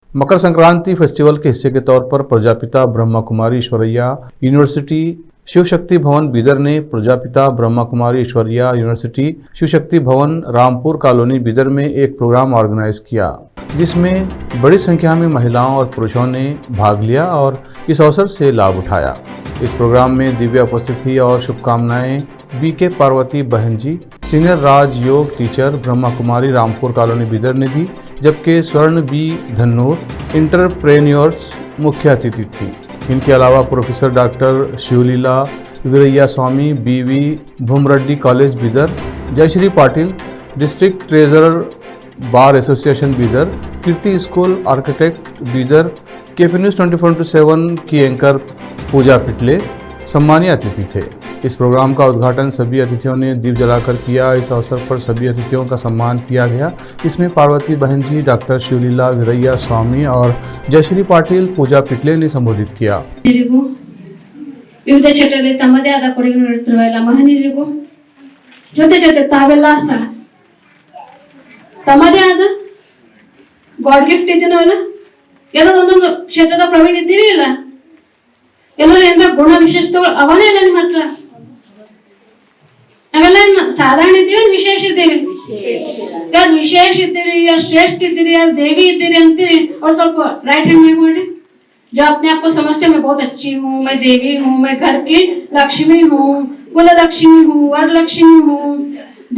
Makar Sankranti festival के हिस्से के तौर पर प्रजापिता ब्रह्मा कुमारी ईश्वरैया यूनिवर्सिटी शिव शक्ति भवन बीदर ने प्रजापिता ब्रह्मा कुमारी ईश्वरैया यूनिवर्सिटी शिव शक्ति भवन रामपुर कॉलोनी बीदर में एक प्रोग्राम ऑर्गेनाइज किया, जिसमें बड़ी संख्या में महिलाओं और पुरुषों ने भाग लिया और इस अवसर से लाभ उठाया। इस प्रोग्राम में दिव्या उपस्थित थी और शुभकामनाएं BK पार्वती बहन जी, सीनियर राज योग टीचर ब्रह्मा कुमारी रामपुर कॉलोनी बीदर ने दी, जबकि स्वर्ण B धन्नूर इंटरप्रेन्योर्स मुख्य अतिथि थी। इनके अलावा professor doctor Shivaleela Veeraiah Swamy BV Bhoomreddy college Bidar, Jayashree Patil district treasurer bar association Bidar, Kirti school architect Bidar, KP news 24/7 की एंकर पूजा पिटले सम्मानीय अतिथि थे। इस प्रोग्राम का उद्घाटन सभी अतिथियों ने दीप जलाकर किया। इस अवसर पर सभी अतिथियों का सम्मान किया गया। इसमें पार्वती बहन जी, डॉक्टर शिवलीला वीरैया स्वामी और जयश्री पाटिल पूजा पिटले ने संबोधित किया। ವಿವಿಧ ಚಟದಲ್ಲಿ ತಮ್ಮದೇ ಆದ ಕೊಡುಗೆ ನೀಡುತ್ತಿರುವ ಎಲ್ಲ ಮಹನೀಯರಿಗೂ ಜೊತೆ ತಾವೆಲ್ಲ ಸಹ ತಮ್ಮದೇ ಆದ ಗಾಡ್ ಗಿಫ್ಟ್ ಇದ್ದೀನವಲ್ಲ, ಎಲ್ಲರೂ ಒಂದೊಂದು ಕ್ಷೇತ್ರದ ಪ್ರವೀಣ ಇದ್ದೀವಿ ಇಲ್ಲ, ಎಲ್ಲರೂ ಏನಾರ ಗುಣ ವಿಶೇಷತೆಗಳು ಅವನೇ ಇಲ್ಲ ನಿಮ್ಮ ಹತ್ರ. ನಾವೆಲ್ಲ ಸಾಧಾರಣ ಇದ್ದೀವಿ, ವಿಶೇಷ ಇದ್ದೀವಿ. ಯಾರು ವಿಶೇಷ ಇದ್ದೀರಿ, ಯಾರು ಶ್ರೇಷ್ಠ ಇದ್ದೀರಿ, ಯಾರು ದೇವಿ ಇದ್ದೀರಿ ಅಂತೀರಿ ಅವ್ರು ಸ್ವಲ್ಪ राइट हैंड में ಮಾಡಿ. जो अपने आप को समझते मैं बहुत अच्छी हूँ, मैं देवी हूँ, मैं घर की लक्ष्मी हूँ, कुल लक्ष्मी हूँ, वर लक्ष्मी हूँ,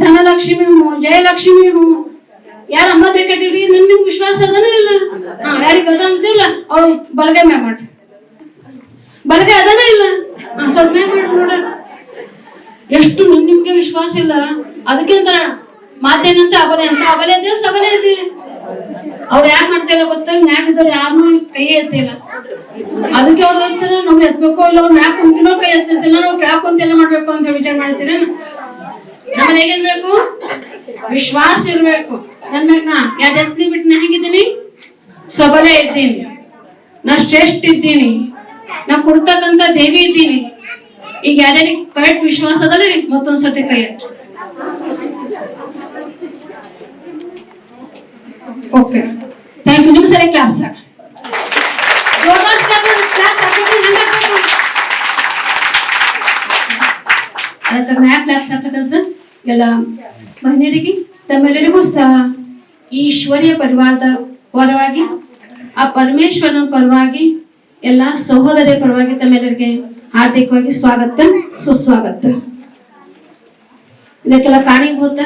धन लक्ष्मी हूँ, जय लक्ष्मी हूँ. यार अम्मा ಬೇಕಾಗಿರಿ, ನಿಮ್ಗೆ ವಿಶ್ವಾಸ ಅದನ ಇಲ್ಲ? ಯಾರಿಗೆ ಅದ ಅಂತಿಲ್ಲ, ಅವ್ರು ಬಲಗೈ ಮ್ಯಾಗ ಮಾಡ್ರಿ, ಬಲಗೈ ಅದನ ಇಲ್ಲ, ಸ್ವಲ್ಪ ಮ್ಯಾಗ ಮಾಡ್ರಿ ನೋಡ. ಎಷ್ಟು ನಿಮ್ಗೆ ವಿಶ್ವಾಸ ಇಲ್ಲ, ಅದಕ್ಕಿಂತ ಮಾತೇನಂತ ಅಬಲೆ ಅಂತ ಅಬಲೆ ಇದ್ದೇವೆ, ಸಬಲೆ ಇದ್ದೀವಿ. ಅವ್ರು ಯಾಕೆ ಮಾಡ್ತಿಲ್ಲ ಗೊತ್ತಾ? ಮ್ಯಾಗ ಇದ್ದವ್ರು ಯಾರನ್ನೂ ಕೈ ಎತ್ತಿಲ್ಲ, ಅದಕ್ಕೆ ಅವ್ರು ಹೇಳ್ತಾರೆ ನಾವು ಎತ್ಬೇಕೋ ಇಲ್ಲ, ಅವ್ರು ಮ್ಯಾಕ್ ಕುಂತಿನೋ ಕೈ ಎತ್ತಿಲ್ಲ, ನಾವು ಕೆಳಕ್ ಕುಂತೆಲ್ಲ ಮಾಡ್ಬೇಕು ಅಂತ ವಿಚಾರ ಮಾಡ್ತೀರ. ನಮ್ಮಲ್ಲಿ ಹೇಗಿರ್ಬೇಕು? ವಿಶ್ವಾಸ ಇರ್ಬೇಕು. ನನ್ನ ನಾ ಯಾರು ಎತ್ಲಿ ಬಿಟ್ಟು ನಾ ಹೇಗಿದ್ದೀನಿ? ಸಬಲೆ ಇದ್ದೀನಿ, ನಾ ಶ್ರೇಷ್ಠ ಇದ್ದೀನಿ, ನಾ ಕೊಡ್ತಕ್ಕಂತ ದೇವಿ ಇದ್ದೀನಿ. ಈಗ ಯಾರ್ಯಾರಿಗೆ ಕರೆಕ್ಟ್ ವಿಶ್ವಾಸ ಅದಲ್ಲ ಮತ್ತೊಂದ್ಸತಿ ಕೈ ಎತ್ತು. Okay, thank you. निम्स सारे क्लास सर, जोरदार क्लास आपको नंगा को आता मैं क्लास आपकंತ ಎಲ್ಲ ಮಹಿಳೆಯರಿಗೆ ತಮ್ಮೆಲ್ಲರಿಗೂ ಸಹ ಈಶ್ವರಿಯ ಪರಿವಾರದ ಪರವಾಗಿ, ಆ ಪರಮೇಶ್ವರನ ಪರವಾಗಿ, ಎಲ್ಲ ಸಹೋದರರ ಪರವಾಗಿ ತಮ್ಮೆಲ್ಲರಿಗೆ ಹಾರ್ದಿಕವಾಗಿ ಸ್ವಾಗತ, ಸುಸ್ವಾಗತ. ಇದಕ್ಕೆಲ್ಲ ಕಾರಣೀಭೂತ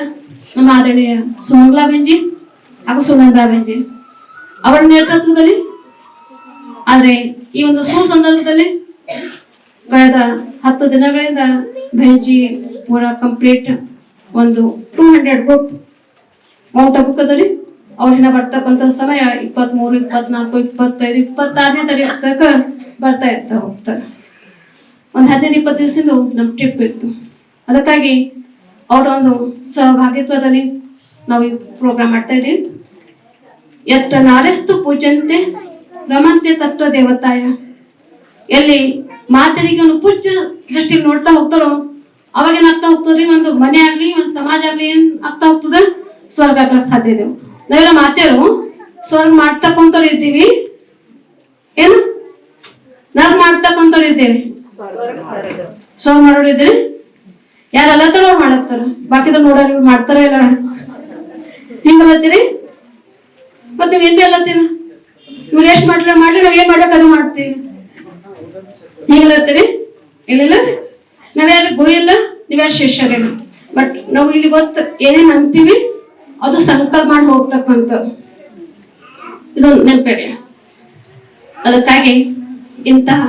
ನಮ್ಮ ಆದರಣೀಯ ಸುಮಂಗಲಾ ಬೆಂಜಿ ಹಾಗೂ ಸುನಂದಾ ಬೆಂಜಿ ಅವರ ನೇತೃತ್ವದಲ್ಲಿ. ಆದ್ರೆ ಈ ಒಂದು ಸುಸಂದರ್ಭದಲ್ಲಿ ಕಳೆದ 10 ದಿನಗಳಿಂದ ಬೆಂಜಿ ಪೂರ ಕಂಪ್ಲೀಟ್ ಒಂದು 200 ಗ್ರೂಪ್ ಮೌಂಟ್ ಅಬುಕದಲ್ಲಿ ಅವ್ರನ್ನ ಬರ್ತಕ್ಕಂಥ ಸಮಯ 23, 24, 25, 26ನೇ ತಾರೀಕು ತನಕ ಬರ್ತಾ ಹೋಗ್ತಾರೆ. ಒಂದು 15-20 ದಿವಸದಿಂದ ನಮ್ಮ ಟ್ರಿಪ್ ಇತ್ತು. ಅದಕ್ಕಾಗಿ ಅವರ ಒಂದು ಸಹಭಾಗಿತ್ವದಲ್ಲಿ ನಾವು ಈ ಪ್ರೋಗ್ರಾಮ್ ಮಾಡ್ತಾ ಇದ್ದೀವಿ. ಯತ್ರ ನಾರೆಸ್ತು ಪೂಜಂತೆ ರಮಂತೆ ತತ್ವ ದೇವತಾಯ. ಎಲ್ಲಿ ಮಾತರಿಗೆ ಒಂದು ಪೂಜ್ಯ ದೃಷ್ಟಿಗೆ ನೋಡ್ತಾ ಹೋಗ್ತಾರೋ ಅವಾಗ ಏನಾಗ್ತಾ ಹೋಗ್ತದ್ರಿ, ಒಂದು ಮನೆ ಆಗ್ಲಿ, ಒಂದು ಸಮಾಜ ಆಗ್ಲಿ, ಏನ್ ಆಗ್ತಾ ಹೋಗ್ತದ? ಸ್ವರ್ಗ ಆಗ್ಲಕ್ ಸಾಧ್ಯ ಇದೆವು. ನಾವೆಲ್ಲ ಮಾತೇರು ಸ್ವರ್ಗ ಮಾಡ್ತಕ್ಕಂಥವ್ರು ಇದ್ದೀವಿ, ಏನು ನಾವ್ ಮಾಡ್ತಕ್ಕಂಥವ್ರು ಇದ್ದೇವೆ. ಸ್ವರ್ಗ ಮಾಡೋರು ಇದ್ದೀರಿ, ಯಾರು ಅಲ್ಲತ್ತಾರ ಅವ್ರು ಮಾಡತ್ತಾರ, ಬಾಕಿದ ನೋಡೋರು ಮಾಡ್ತಾರ ಇಲ್ಲ ಹಿಂಗಲ್ಲತ್ತೀರಿ. ಮತ್ತೆ ನೀವು ಎಂದೇ ಅಲ್ಲತ್ತೀರ, ಇವ್ರು ಎಷ್ಟು ಮಾಡ್ಲಿ ನಾವ್ ಏನ್ ಮಾಡ್ಬೇಕು ಅದು ಮಾಡ್ತೀವಿ, ಹಿಂಗಲ್ಲತ್ತೀರಿ. ಇಲ್ಲ ನಾವ್ಯಾರು ಗುರು ಇಲ್ಲ, ನೀವ್ಯಾರು ಶಿಷ್ಯರೇನು. ಬಟ್ ನಾವು ಇಲ್ಲಿ ಗೊತ್ತು ಏನೇನ್ ಅಂತೀವಿ ಅದು ಸಂಕಲ್ಪ ಮಾಡಿ ಹೋಗ್ತಕ್ಕಂಥ ಇದೊಂದು ನೆನಪಿರಲಿ. ಅದಕ್ಕಾಗಿ ಇಂತಹ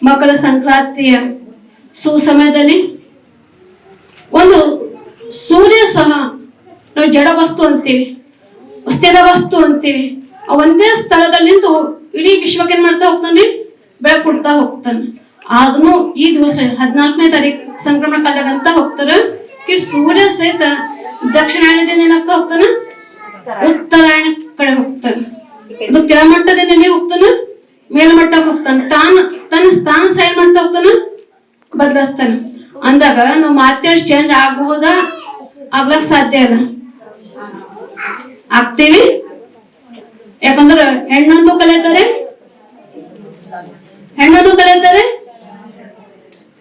ಮಕರ ಸಂಕ್ರಾಂತಿಯ ಸುಸಮಯದಲ್ಲಿ ಒಂದು ಸೂರ್ಯ ಸಹ ನಾವು ಜಡ ವಸ್ತು ಅಂತೀವಿ, ಸ್ಥಿರ ವಸ್ತು ಅಂತೀವಿ. ಒಂದೇ ಸ್ಥಳದಲ್ಲಿ ನಿಂತು ಇಡೀ ವಿಶ್ವಕ್ಕೆ ಏನ್ ಮಾಡ್ತಾ ಹೋಗ್ತಾನೆ? ಬೆಳಕು ಕೊಡ್ತಾ ಹೋಗ್ತಾನೆ. ಆದ್ರೂ ಈ ದಿವಸ 14ನೇ ತಾರೀಕು ಸಂಕ್ರಮಣ ಕಾಲಗಂತ ಹೋಗ್ತಾರ ಈ ಸೂರ್ಯ ಸಹಿತ ದಕ್ಷಿಣಾಯನದಿಂದ ಏನಾಗ್ತಾ ಹೋಗ್ತಾನ? ಉತ್ತರಾಯಣ ಕಡೆ ಹೋಗ್ತಾನೆ. ಅದು ಕೆಳಮಟ್ಟದಿಂದ ಎಲ್ಲಿ ಹೋಗ್ತಾನ? ಮೇಲ್ಮಟ್ಟಕ್ಕೆ ಹೋಗ್ತಾನೆ. ತನ್ನ ಸ್ಥಾನ ಸಹ ಮಾಡ್ತಾ ಹೋಗ್ತಾನ, ಬದಲಾಯಿಸ್ತಾನೆ. ಅಂದಾಗ ನಾವು ಮಾತೇ ಚೇಂಜ್ ಆಗಬಹುದಾ? ಆಗ್ಲಕ್ ಸಾಧ್ಯ ಇಲ್ಲ. ಆಗ್ತೀವಿ ಯಾಕಂದ್ರೆ ಹೆಣ್ಣೊಂದು ಕಲಿತಾರೆ,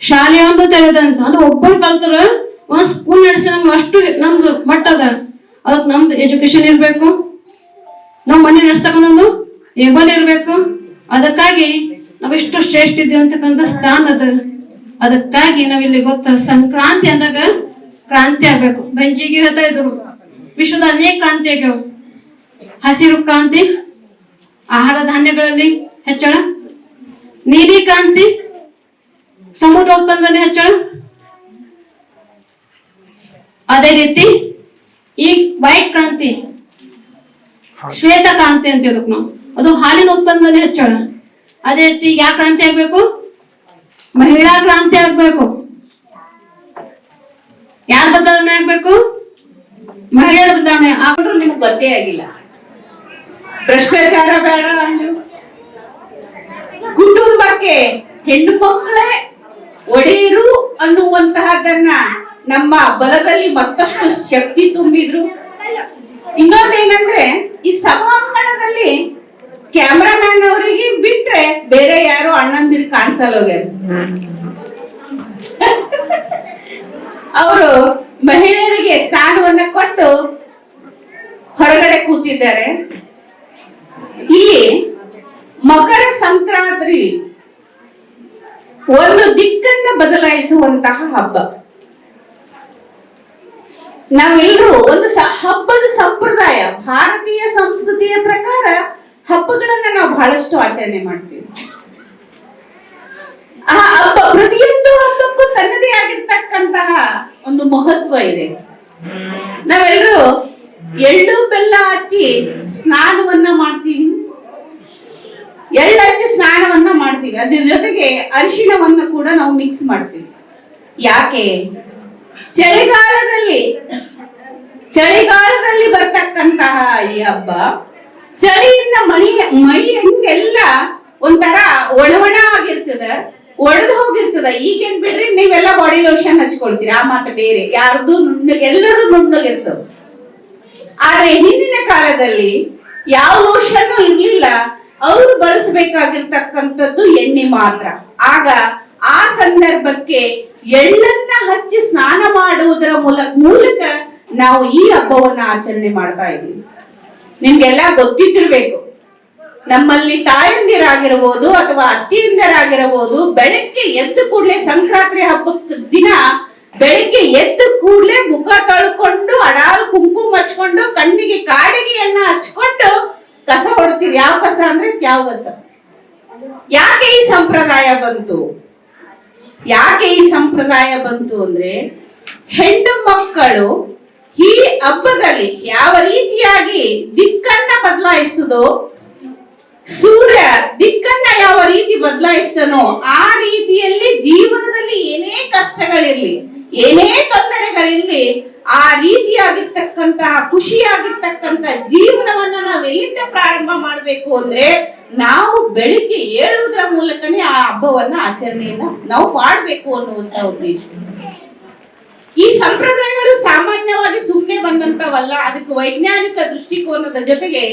ಶಾಲೆ ಒಂದು ತೆರೆದಂತ. ಅದು ಒಬ್ಬರು ಕಲ್ತರ ಒಂದ್ ಸ್ಕೂಲ್ ನಡೆಸಿ ನಮ್ಗೆ ಅಷ್ಟು ನಮ್ದು ಮಟ್ಟದ. ಅದಕ್ಕೆ ನಮ್ದು ಎಜುಕೇಶನ್ ಇರ್ಬೇಕು, ನಾವ್ ಮನೆ ನಡ್ಸಕೊಂಡೊಂದು ಏಬಲ್ ಇರ್ಬೇಕು. ಅದಕ್ಕಾಗಿ ನಾವಿಷ್ಟು ಶ್ರೇಷ್ಠ ಇದ್ದೇವೆ ಅಂತಕ್ಕಂಥ ಸ್ಥಾನ ಅದ. ಅದಕ್ಕಾಗಿ ನಾವಿಲ್ಲಿ ಗೊತ್ತ ಸಂಕ್ರಾಂತಿ ಅಂದಾಗ ಕ್ರಾಂತಿ ಆಗ್ಬೇಕು. ಬೆಂಜಿಗೆ ಹೇಳ್ತಾ ಇದ್ರು ವಿಶ್ವದ ಅನೇಕ ಕ್ರಾಂತಿ ಆಗ್ಯಾವ. ಹಸಿರು ಕ್ರಾಂತಿ, ಆಹಾರ ಧಾನ್ಯಗಳಲ್ಲಿ ಹೆಚ್ಚಳ, ನೀಲಿ ಕ್ರಾಂತಿ, ಸಮುದ್ರ ಉತ್ಪನ್ನದಲ್ಲಿ ಹೆಚ್ಚಳ, ಅದೇ ರೀತಿ ಈ ವೈಟ್ ಕ್ರಾಂತಿ, ಶ್ವೇತ ಕ್ರಾಂತಿ ಅಂತ ಹೇಳಕ್ ನಾವು, ಅದು ಹಾಲಿನ ಉತ್ಪನ್ನದಲ್ಲಿ ಹೆಚ್ಚಳ. ಅದೇ ರೀತಿ ಯಾವ ಕ್ರಾಂತಿ ಆಗ್ಬೇಕು? ಮಹಿಳಾ ಕ್ರಾಂತಿ ಆಗ್ಬೇಕು. ಯಾರ ಬದಲಾವಣೆ ಆಗ್ಬೇಕು? ಮಹಿಳೆಯರ ಬದಲಾವಣೆ ಆದ್ರೂ ನಿಮ್ಗೆ ಗೊತ್ತೇ ಆಗಿಲ್ಲ. ಭ್ರಷ್ಟಾಚಾರ ಬೇಡ ಅಂದ್ರು, ಕುಟುಂಬಕ್ಕೆ ಹೆಣ್ಣು ಮಕ್ಕಳೇ ಒಡೆಯರು ಅನ್ನುವಂತಹದನ್ನ ನಮ್ಮ ಬಲದಲ್ಲಿ ಮತ್ತಷ್ಟು ಶಕ್ತಿ ತುಂಬಿದ್ರು. ಇನ್ನೊಂದೇನಂದ್ರೆ ಈ ಸಭಾಂಗಣದಲ್ಲಿ ಕ್ಯಾಮ್ರಾಮ್ಯಾನ್ ಅವರಿಗೆ ಬಿಟ್ರೆ ಬೇರೆ ಯಾರು ಅಣ್ಣಂದಿರು ಕಾಣಿಸಲ್ಲ ಹೋಗ್ಯಾರ. ಅವರು ಮಹಿಳೆಯರಿಗೆ ಸ್ಥಾನವನ್ನ ಕೊಟ್ಟು ಹೊರಗಡೆ ಕೂತಿದ್ದಾರೆ. ಇಲ್ಲಿ ಮಕರ ಸಂಕ್ರಾಂತಿ ಒಂದು ದಿಕ್ಕನ್ನ ಬದಲಾಯಿಸುವಂತಹ ಹಬ್ಬ. ನಾವೆಲ್ಲರೂ ಒಂದು ಹಬ್ಬದ ಸಂಪ್ರದಾಯ, ಭಾರತೀಯ ಸಂಸ್ಕೃತಿಯ ಪ್ರಕಾರ ಹಬ್ಬಗಳನ್ನ ನಾವು ಬಹಳಷ್ಟು ಆಚರಣೆ ಮಾಡ್ತೀವಿ. ಆ ಹಬ್ಬ ಪ್ರತಿಯೊಂದು ಹಬ್ಬಕ್ಕೂ ತನ್ನದೇ ಆಗಿರ್ತಕ್ಕಂತಹ ಒಂದು ಮಹತ್ವ ಇದೆ. ನಾವೆಲ್ಲರೂ ಎಳ್ಳು ಬೆಲ್ಲ ಹಚ್ಚಿ ಸ್ನಾನವನ್ನ ಮಾಡ್ತೀವಿ, ಎಳ್ಳು ಹಚ್ಚಿ ಸ್ನಾನವನ್ನ ಮಾಡ್ತೀವಿ. ಅದ್ರ ಜೊತೆಗೆ ಅರಿಶಿಣವನ್ನ ಕೂಡ ನಾವು ಮಿಕ್ಸ್ ಮಾಡ್ತೀವಿ. ಯಾಕೆ? ಚಳಿಗಾಲದಲ್ಲಿ ಬರ್ತಕ್ಕಂತಹ ಈ ಹಬ್ಬ ಚಳಿಯಿಂದ ಮೈ ಹೆಂಗೆಲ್ಲ ಒಂಥರ ಒಣವಣ ಆಗಿರ್ತದ, ಒಡೆದು ಹೋಗಿರ್ತದ. ಈಗೇನ್ ಬಿಡ್ರಿ, ನೀವೆಲ್ಲ ಬಾಡಿ ಲೋಷನ್ ಹಚ್ಕೊಳ್ತೀರಿ, ಆ ಮಾತ್ರ ಬೇರೆ. ಯಾರ್ದು ಎಲ್ಲರೂ ನುಣ್ಣಗಿರ್ತದ. ಆದ್ರೆ ಹಿಂದಿನ ಕಾಲದಲ್ಲಿ ಯಾವ ಲೋಷನ್ ಇರ್ಲಿಲ್ಲ, ಅವ್ರು ಬಳಸಬೇಕಾಗಿರ್ತಕ್ಕಂಥದ್ದು ಎಣ್ಣೆ ಮಾತ್ರ. ಆಗ ಆ ಸಂದರ್ಭಕ್ಕೆ ಎಳ್ಳನ್ನ ಹಚ್ಚಿ ಸ್ನಾನ ಮಾಡುವುದರ ಮೂಲಕ ನಾವು ಈ ಹಬ್ಬವನ್ನ ಆಚರಣೆ ಮಾಡ್ತಾ ಇದ್ದೀವಿ. ನಿಮ್ಗೆಲ್ಲ ಗೊತ್ತಿದ್ದಿರ್ಬೇಕು, ನಮ್ಮಲ್ಲಿ ತಾಯಂದಿರಾಗಿರ್ಬೋದು ಅಥವಾ ಅತ್ತಿಯಂದಿರಾಗಿರಬಹುದು, ಬೆಳಗ್ಗೆ ಎದ್ದು ಕೂಡ್ಲೆ ಸಂಕ್ರಾಂತಿ ಹಬ್ಬದ ದಿನ ಬೆಳಿಗ್ಗೆ ಎದ್ದು ಕೂಡ್ಲೆ ಮುಖ ತೊಳ್ಕೊಂಡು ಅಡಾಲ್ ಕುಂಕುಮ ಹಚ್ಕೊಂಡು ಕಣ್ಣಿಗೆ ಕಾಡಿಗೆ ಎಣ್ಣೆ ಹಚ್ಕೊಂಡು ಕಸ ಹೊಡ್ತೀವಿ. ಯಾವ ಕಸ ಅಂದ್ರೆ ಯಾವ ಕಸ. ಯಾಕೆ ಈ ಸಂಪ್ರದಾಯ ಬಂತು? ಅಂದ್ರೆ ಹೆಣ್ಣು ಮಕ್ಕಳು ಈ ಹಬ್ಬದಲ್ಲಿ ಯಾವ ರೀತಿಯಾಗಿ ದಿಕ್ಕನ್ನ ಬದಲಾಯಿಸುದೋ, ಸೂರ್ಯ ದಿಕ್ಕನ್ನ ಯಾವ ರೀತಿ ಬದಲಾಯಿಸ್ತಾನೋ ಆ ರೀತಿಯಲ್ಲಿ ಜೀವನದಲ್ಲಿ ಏನೇ ಕಷ್ಟಗಳಿರ್ಲಿ, ಏನೇ ತೊಂದರೆಗಳಿರ್ಲಿ, ಆ ರೀತಿಯಾಗಿರ್ತಕ್ಕಂತಹ ಖುಷಿಯಾಗಿರ್ತಕ್ಕಂತ ಜೀವನವನ್ನ ನಾವು ಎಲ್ಲಿಂದ ಪ್ರಾರಂಭ ಮಾಡ್ಬೇಕು ಅಂದ್ರೆ ನಾವು ಬೆಳಿಗ್ಗೆ ಏಳುವುದರ ಮೂಲಕನೇ ಆ ಹಬ್ಬವನ್ನ ಆಚರಣೆಯನ್ನ ನಾವು ಮಾಡ್ಬೇಕು ಅನ್ನುವಂತ ಉದ್ದೇಶ. ಈ ಸಂಪ್ರದಾಯಗಳು ಸಾಮಾನ್ಯವಾಗಿ ಸುಮ್ಮನೆ ಬಂದಂತವಲ್ಲ, ಅದಕ್ಕೆ ವೈಜ್ಞಾನಿಕ ದೃಷ್ಟಿಕೋನದ ಜೊತೆಗೆ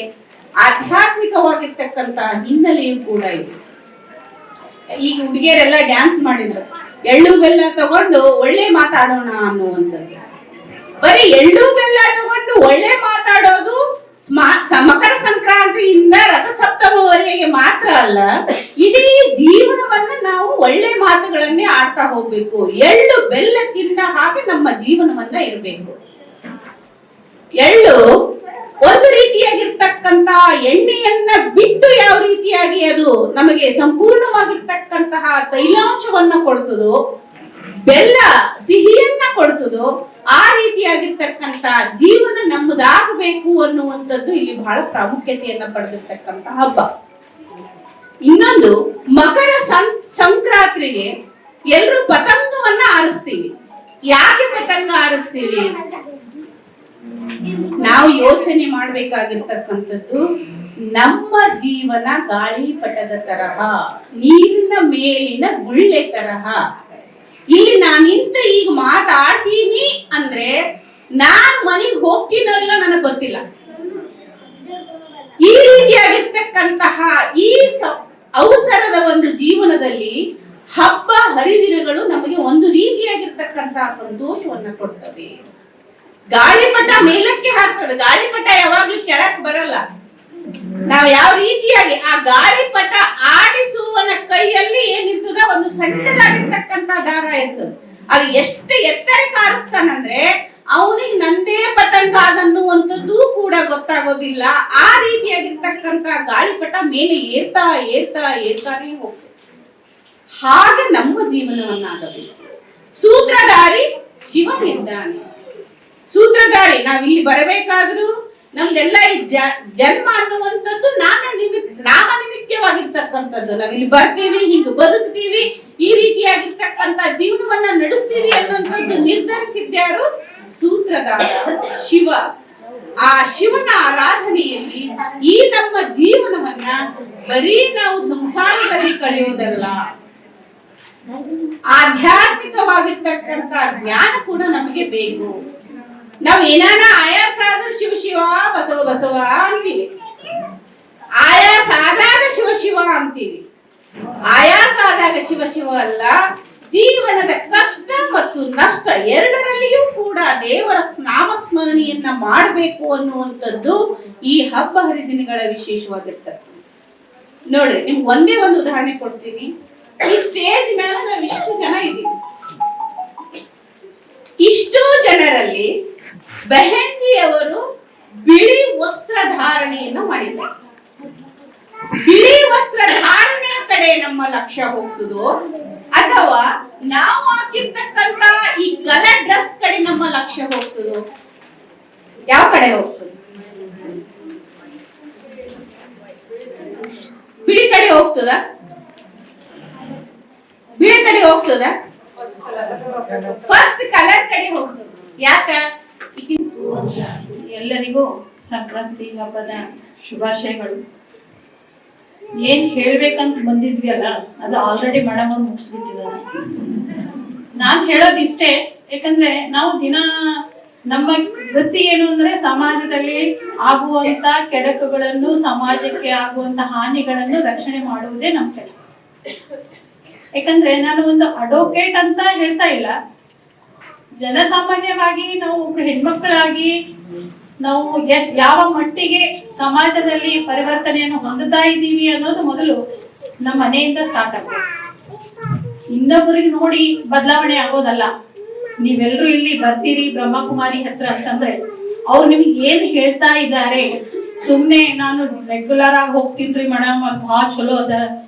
ಆಧ್ಯಾತ್ಮಿಕವಾಗಿರ್ತಕ್ಕಂತ ಹಿನ್ನೆಲೆಯೂ ಕೂಡ ಇದೆ. ಈಗ ಹುಡುಗಿಯರೆಲ್ಲ ಡ್ಯಾನ್ಸ್ ಮಾಡಿದ್ರು, ಎಳ್ಳು ಬೆಲ್ಲ ತಗೊಂಡು ಒಳ್ಳೆ ಮಾತಾಡೋಣ ಅನ್ನುವಂಥದ್ದು. ಬರೀ ಎಳ್ಳು ಬೆಲ್ಲ ತಗೊಂಡು ಒಳ್ಳೆ ಮಾತಾಡೋದು ಮಕರ ಸಂಕ್ರಾಂತಿಯಿಂದ ರಥಸಪ್ತಮಿವರೆಗೆ ಮಾತ್ರ ಅಲ್ಲ, ಇಡೀ ಜೀವನವನ್ನ ನಾವು ಒಳ್ಳೆ ಮಾತುಗಳನ್ನೇ ಆಡ್ತಾ ಹೋಗ್ಬೇಕು. ಎಳ್ಳು ಬೆಲ್ಲ ತಿಂದ ಹಾಗೆ ನಮ್ಮ ಜೀವನವನ್ನ ಇರಬೇಕು. ಎಳ್ಳು ಒಂದು ರೀತಿಯಾಗಿರ್ತಕ್ಕಂತ ಎಣ್ಣೆಯನ್ನ ಬಿಟ್ಟು ಯಾವ ರೀತಿಯಾಗಿ ಅದು ನಮಗೆ ಸಂಪೂರ್ಣವಾಗಿರ್ತಕ್ಕಂತಹ ತೈಲಾಂಶವನ್ನ ಕೊಡ್ತದೋ, ಬೆಲ್ಲ ಸಿಹಿಯನ್ನ ಕೊಡ್ತದೋ, ಆ ರೀತಿಯಾಗಿರ್ತಕ್ಕಂತ ಜೀವನ ನಮ್ಮದಾಗಬೇಕು ಅನ್ನುವಂಥದ್ದು ಇಲ್ಲಿ ಬಹಳ ಪ್ರಾಮುಖ್ಯತೆಯನ್ನ ಪಡೆದಿರ್ತಕ್ಕಂತ ಹಬ್ಬ. ಇನ್ನೊಂದು ಮಕರ ಸಂಕ್ರಾಂತಿಗೆ ಎಲ್ಲರೂ ಪತಂಗವನ್ನ ಹಾರಿಸ್ತೀವಿ. ಯಾಕೆ ಪತಂಗ ಹಾರಿಸ್ತೀವಿ? ನಾವು ಯೋಚನೆ ಮಾಡ್ಬೇಕಾಗಿರ್ತಕ್ಕಂಥದ್ದು, ನಮ್ಮ ಜೀವನ ಗಾಳಿಪಟದ ತರಹ, ನೀರಿನ ಮೇಲಿನ ಗುಳ್ಳೆ ತರಹ. ಇಲ್ಲಿ ನಾನಿಂತ ಈಗ ಮಾತಾಡ್ತೀನಿ ಅಂದ್ರೆ ನಾನ್ ಮನೆಗೆ ಹೋಗ್ತೀನೋ ಇಲ್ಲ ನನಗೆ ಗೊತ್ತಿಲ್ಲ. ಈ ರೀತಿಯಾಗಿರ್ತಕ್ಕಂತಹ ಈ ಅವಸರದ ಒಂದು ಜೀವನದಲ್ಲಿ ಹಬ್ಬ ಹರಿದಿನಗಳು ನಮಗೆ ಒಂದು ರೀತಿಯಾಗಿರ್ತಕ್ಕಂತಹ ಸಂತೋಷವನ್ನ ಕೊಡ್ತವೆ. ಗಾಳಿಪಟ ಮೇಲಕ್ಕೆ ಹಾಕ್ತದೆ, ಗಾಳಿಪಟ ಯಾವಾಗ್ಲೂ ಕೆಳಕ್ ಬರಲ್ಲ. ನಾವ್ ಯಾವ ರೀತಿಯಾಗಿ ಆ ಗಾಳಿಪಟ ಆಡಿಸುವನ ಕೈಯಲ್ಲಿ ಏನಿರ್ತದ, ಒಂದು ಸಣ್ಣದಾಗಿರ್ತಕ್ಕಂತ ದಾರ ಇರ್ತದೆ. ಅದು ಎಷ್ಟು ಎತ್ತರಕ್ಕೆ ಆರಿಸ್ತಾನಂದ್ರೆ ಅವನಿಗೆ ನಂದೇ ಪತಂಗ ಅದನ್ನುವಂಥದ್ದು ಕೂಡ ಗೊತ್ತಾಗೋದಿಲ್ಲ. ಆ ರೀತಿಯಾಗಿರ್ತಕ್ಕಂತ ಗಾಳಿಪಟ ಮೇಲೆ ಏರ್ತಾ ಏರ್ತಾ ಏರ್ತಾನೆ ಹೋಗ್ತದೆ. ಹಾಗೆ ನಮ್ಮ ಜೀವನವನ್ನಾಗಬೇಕು. ಸೂತ್ರಧಾರಿ ಶಿವನಿದ್ದಾನೆ. ಸೂತ್ರಧಾರಿ ನಾವಿಲ್ಲಿ ಬರಬೇಕಾದ್ರೂ ನಮ್ದೆಲ್ಲ ಈ ಜನ್ಮ ಅನ್ನುವಂಥದ್ದು ನಾಮನಿಮಿತ್ತವಾಗಿರ್ತಕ್ಕಂಥದ್ದು. ನಾವಿಲ್ಲಿ ಬರ್ತೀವಿ, ಹಿಂಗ್ ಬದುಕ್ತೀವಿ, ಈ ರೀತಿಯಾಗಿರ್ತಕ್ಕಂಥ ಜೀವನವನ್ನ ನಡೆಸ್ತೀವಿ ಅನ್ನುವಂಥದ್ದು ನಿರ್ಧರಿಸಿದ್ಯಾರು? ಸೂತ್ರಧಾರ ಶಿವ. ಆ ಶಿವನ ಆರಾಧನೆಯಲ್ಲಿ ಈ ನಮ್ಮ ಜೀವನವನ್ನ ಬರೀ ನಾವು ಸಂಸಾರದಲ್ಲಿ ಕಳೆಯೋದಲ್ಲ, ಆಧ್ಯಾತ್ಮಿಕವಾಗಿರ್ತಕ್ಕಂಥ ಜ್ಞಾನ ಕೂಡ ನಮಗೆ ಬೇಕು. ನಾವ್ ಏನಾನ ಆಯಾಸ ಆದ್ರೂ ಶಿವ ಶಿವ ಬಸವ ಬಸವ ಅಂತೀವಿ, ಆಯಾಸ ಆದಾಗ ಶಿವ ಶಿವ ಅಂತೀವಿ. ಆಯಾಸ ಆದಾಗ ಶಿವ ಶಿವ ಅಲ್ಲ, ಜೀವನದ ಕಷ್ಟ ಮತ್ತು ನಷ್ಟ ಎರಡರಲ್ಲಿಯೂ ಕೂಡ ದೇವರ ನಾಮಸ್ಮರಣೆಯನ್ನ ಮಾಡಬೇಕು ಅನ್ನುವಂಥದ್ದು ಈ ಹಬ್ಬ ಹರಿದಿನಗಳ ವಿಶೇಷವಾಗಿರ್ತದೆ. ನೋಡ್ರಿ, ನಿಮ್ಗೆ ಒಂದೇ ಒಂದು ಉದಾಹರಣೆ ಕೊಡ್ತೀನಿ. ಈ ಸ್ಟೇಜ್ ಮೇಲೆ ನಾವ್ ಇಷ್ಟು ಜನ ಇದ್ದೀವಿ. ಇಷ್ಟು ಜನರಲ್ಲಿ ಬೆಹಂಜಿಯವರು ಬಿಳಿ ವಸ್ತ್ರ ಧಾರಣೆಯನ್ನು ಮಾಡಿದ್ದಾರೆ. ಬಿಳಿ ವಸ್ತ್ರ ಧಾರಣೆಯ ಕಡೆ ನಮ್ಮ ಲಕ್ಷ್ಯ ಹೋಗ್ತದೋ ಅಥವಾ ನಾವು ಹಾಕಿರ್ತಕ್ಕಂತ ಈ ಕಲರ್ ಡ್ರೆಸ್ ಕಡೆ ನಮ್ಮ ಲಕ್ಷ್ಯ ಹೋಗ್ತದೋ? ಯಾವ ಕಡೆ ಹೋಗ್ತದೆ? ಬಿಳಿ ಕಡೆ ಹೋಗ್ತದ? ಬಿಳಿ ಕಡೆ ಹೋಗ್ತದ? ಫಸ್ಟ್ ಕಲರ್ ಕಡೆ ಹೋಗ್ತದೆ. ಯಾಕ? ಎಲ್ಲರಿಗೂ ಸಂಕ್ರಾಂತಿ ಹಬ್ಬದ ಶುಭಾಶಯಗಳು. ಏನ್ ಹೇಳ್ಬೇಕಂತ ಬಂದಿದ್ವಿ ಅಲ್ಲ, ಅದು ಆಲ್ರೆಡಿ ಮೇಡಮ್ ಅವ್ರು ಮುಗಿಸ್ಬಿಟ್ಟಿದ್ದಾರೆ. ನಾನ್ ಹೇಳೋದಿಷ್ಟೇ, ಯಾಕಂದ್ರೆ ನಾವು ದಿನ ನಮ್ಮ ವೃತ್ತಿ ಏನು ಅಂದ್ರೆ ಸಮಾಜದಲ್ಲಿ ಆಗುವಂತ ಕೆಡಕುಗಳನ್ನು, ಸಮಾಜಕ್ಕೆ ಆಗುವಂತ ಹಾನಿಗಳನ್ನು ರಕ್ಷಣೆ ಮಾಡುವುದೇ ನಮ್ಮ ಕೆಲಸ. ಯಾಕಂದ್ರೆ ನಾನು ಒಂದು ಅಡ್ವೊಕೇಟ್ ಅಂತ ಹೇಳ್ತಾ ಇಲ್ಲ, ಜನಸಾಮಾನ್ಯವಾಗಿ ನಾವು ಒಬ್ರು ಹೆಣ್ಮಕ್ಳಾಗಿ ನಾವು ಯಾವ ಮಟ್ಟಿಗೆ ಸಮಾಜದಲ್ಲಿ ಪರಿವರ್ತನೆಯನ್ನು ಹೊಂದುತ್ತಾ ಇದ್ದೀವಿ ಅನ್ನೋದು ಮೊದಲು ನಮ್ಮ ಮನೆಯಿಂದ ಸ್ಟಾರ್ಟ್ ಆಗುತ್ತೆ. ಇನ್ನೊಬ್ಬರಿಗೆ ನೋಡಿ ಬದಲಾವಣೆ ಆಗೋದಲ್ಲ. ನೀವೆಲ್ಲರೂ ಇಲ್ಲಿ ಬರ್ತೀರಿ ಬ್ರಹ್ಮಕುಮಾರಿ ಹತ್ರ ಅಂತಂದ್ರೆ ಅವ್ರು ನಿಮ್ಗೆ ಏನ್ ಹೇಳ್ತಾ ಇದ್ದಾರೆ, ಸುಮ್ನೆ ನಾನು ರೆಗ್ಯುಲರ್ ಆಗಿ ಹೋಗ್ತೀನಿ ಮೇಡಮ್, ಅದು ಬಹಳ ಚಲೋ ಅದ,